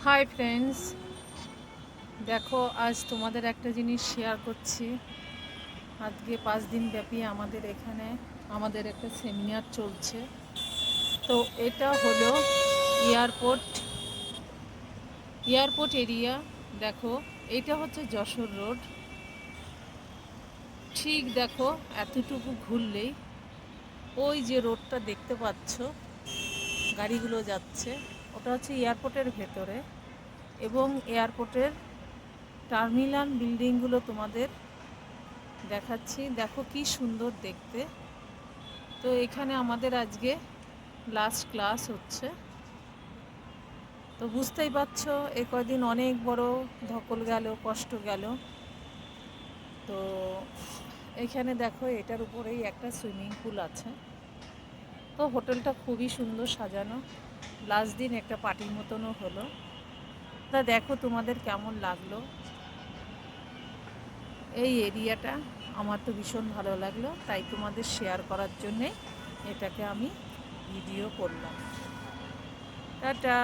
Hi friends, দেখো আজ তোমাদের একটা জিনিস শেয়ার করছি। আজকে 5 দিন ব্যাপী আমাদের এখানে আমাদের একটা সেমিনার চলছে। তো এটা হলো এয়ারপোর্ট এয়ারপোর্ট এরিয়া। দেখো, এটা হচ্ছে যশোর রোড। ঠিক দেখো, এতটুকু ঘুরলেই ওই যে রোডটা দেখতে পাচ্ছ, গাড়িগুলো যাচ্ছে, ওটা হচ্ছে এয়ারপোর্টের ভেতরে। এবং এয়ারপোর্টের টার্মিনাল বিল্ডিংগুলো তোমাদের দেখাচ্ছি। দেখো কি সুন্দর দেখতে। তো এখানে আমাদের আজকে লাস্ট ক্লাস হচ্ছে। তো বুঝতেই পারছো, এ কদিন অনেক বড় ধকল গেল, কষ্ট গেল। তো এখানে দেখো, এটার উপরেই একটা সুইমিং পুল আছে। তো হোটেলটা খুবই সুন্দর সাজানো। লাস্ট দিন একটা পার্টির মতনও হলো। তা দেখো তোমাদের কেমন লাগলো এই এরিয়াটা। আমার তো ভীষণ ভালো লাগলো, তাই তোমাদের শেয়ার করার জন্যে এটাকে আমি ভিডিও করলাম। টাটা।